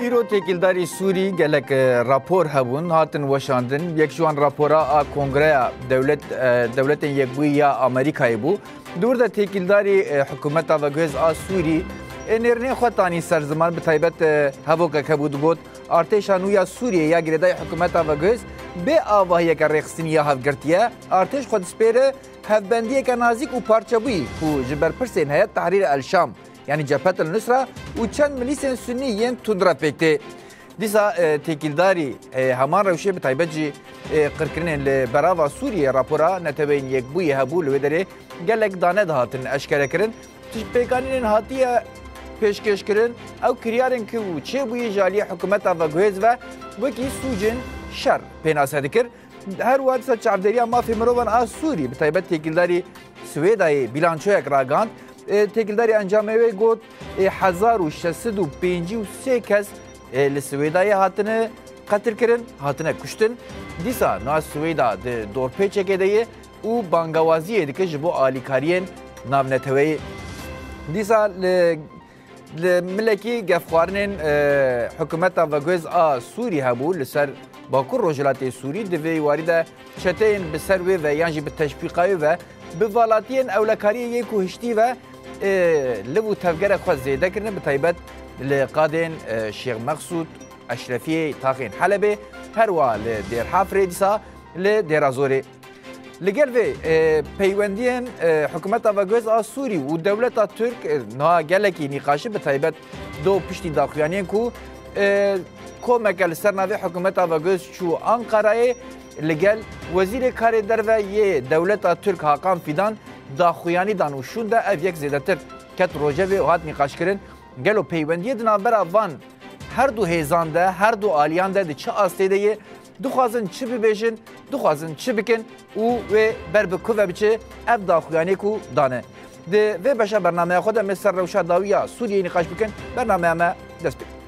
ایرو تکیلداری سوری گلک راپور هبون هاتن وشاندن یک جوان راپورا کنگره دولت یکبوی یا آمریکایی بو دور ده تکیلداری حکومت آوگوز سوری نرنه خودتانی سرزمان به تایبت هبوکه که بود گود ارتشانو یا سوریه یا گردای حکومت آوگوز به آواهی که رخصینی یا هفگرتیه ارتش خود سپیره هفبندیه که نازک و پارچه بوی که جبر پرسین هیئت تحریر الشام yani Cephet el-Nusra û çend milîsên Sunnî yên tundra pêktê. Dîsa têkîldarî heman rewşê bi taybet jî qirkirinên li berava Sûriyê rapora neteweyên yekbûyî hebû li wê derê gelek dane dihatin eşkerekirin. Pêkanînên hatiye pêşkêşkirin ew kiryarên ki û çêbûyî ji aliyê hikûmeta veguhêz ve wekî sûcên şer pênase dikir. Her wa dîsa çavdêriya mafê mirovan a Sûrî bi taybet têkîldarî Swêdayê bilançoyek ragand. تکیلداری انجامه وی گفت 1653 کس لسویدای هاتنه قتل کردن هاتنه کشتن دیسا ناس سویدا دور پیچه کدیه او بانگوازیه دیگه جبو آلیکاریین نامنتوی دیسا ملکی گفخوارنین حکومت وگوز سوری هبو لسر باکور روجلات سوری دوی وارده چتین بسر و یانجی به تشویقای و به والاتین اولکاری یکو هشتی و لبو تفجر خود زیده کردن به تایبت لقادین شیخ مقصود اشرفی تاخین حلبه هر وال دیر حافره دیسا لدیر ازوری لگل وی پیوندین حکومت آوگوز سوری و دولت ترک نا گلکی نقاشه به تایبت دو پشتی داخلیانین کو کومکل سرناوی حکومت آوگوز چو انقره لگل وزیر کار در و یه دولت ترک حاکم فیدان داخویانی دانوشون ده اف یک زیدتر کت روژه و هات نقاش کرن گلو پیوندی دنابر وان هر دو هیزان ده هر دو آلیان ده چه آسته ده دخوازن چه ببیشن دخوازن چه بکن و بر بکو و بچه اف داخویانی کو دانه ده و بشه برنامه خود مثل روشا داویا سوریه نقاش بکن برنامه همه دست بکن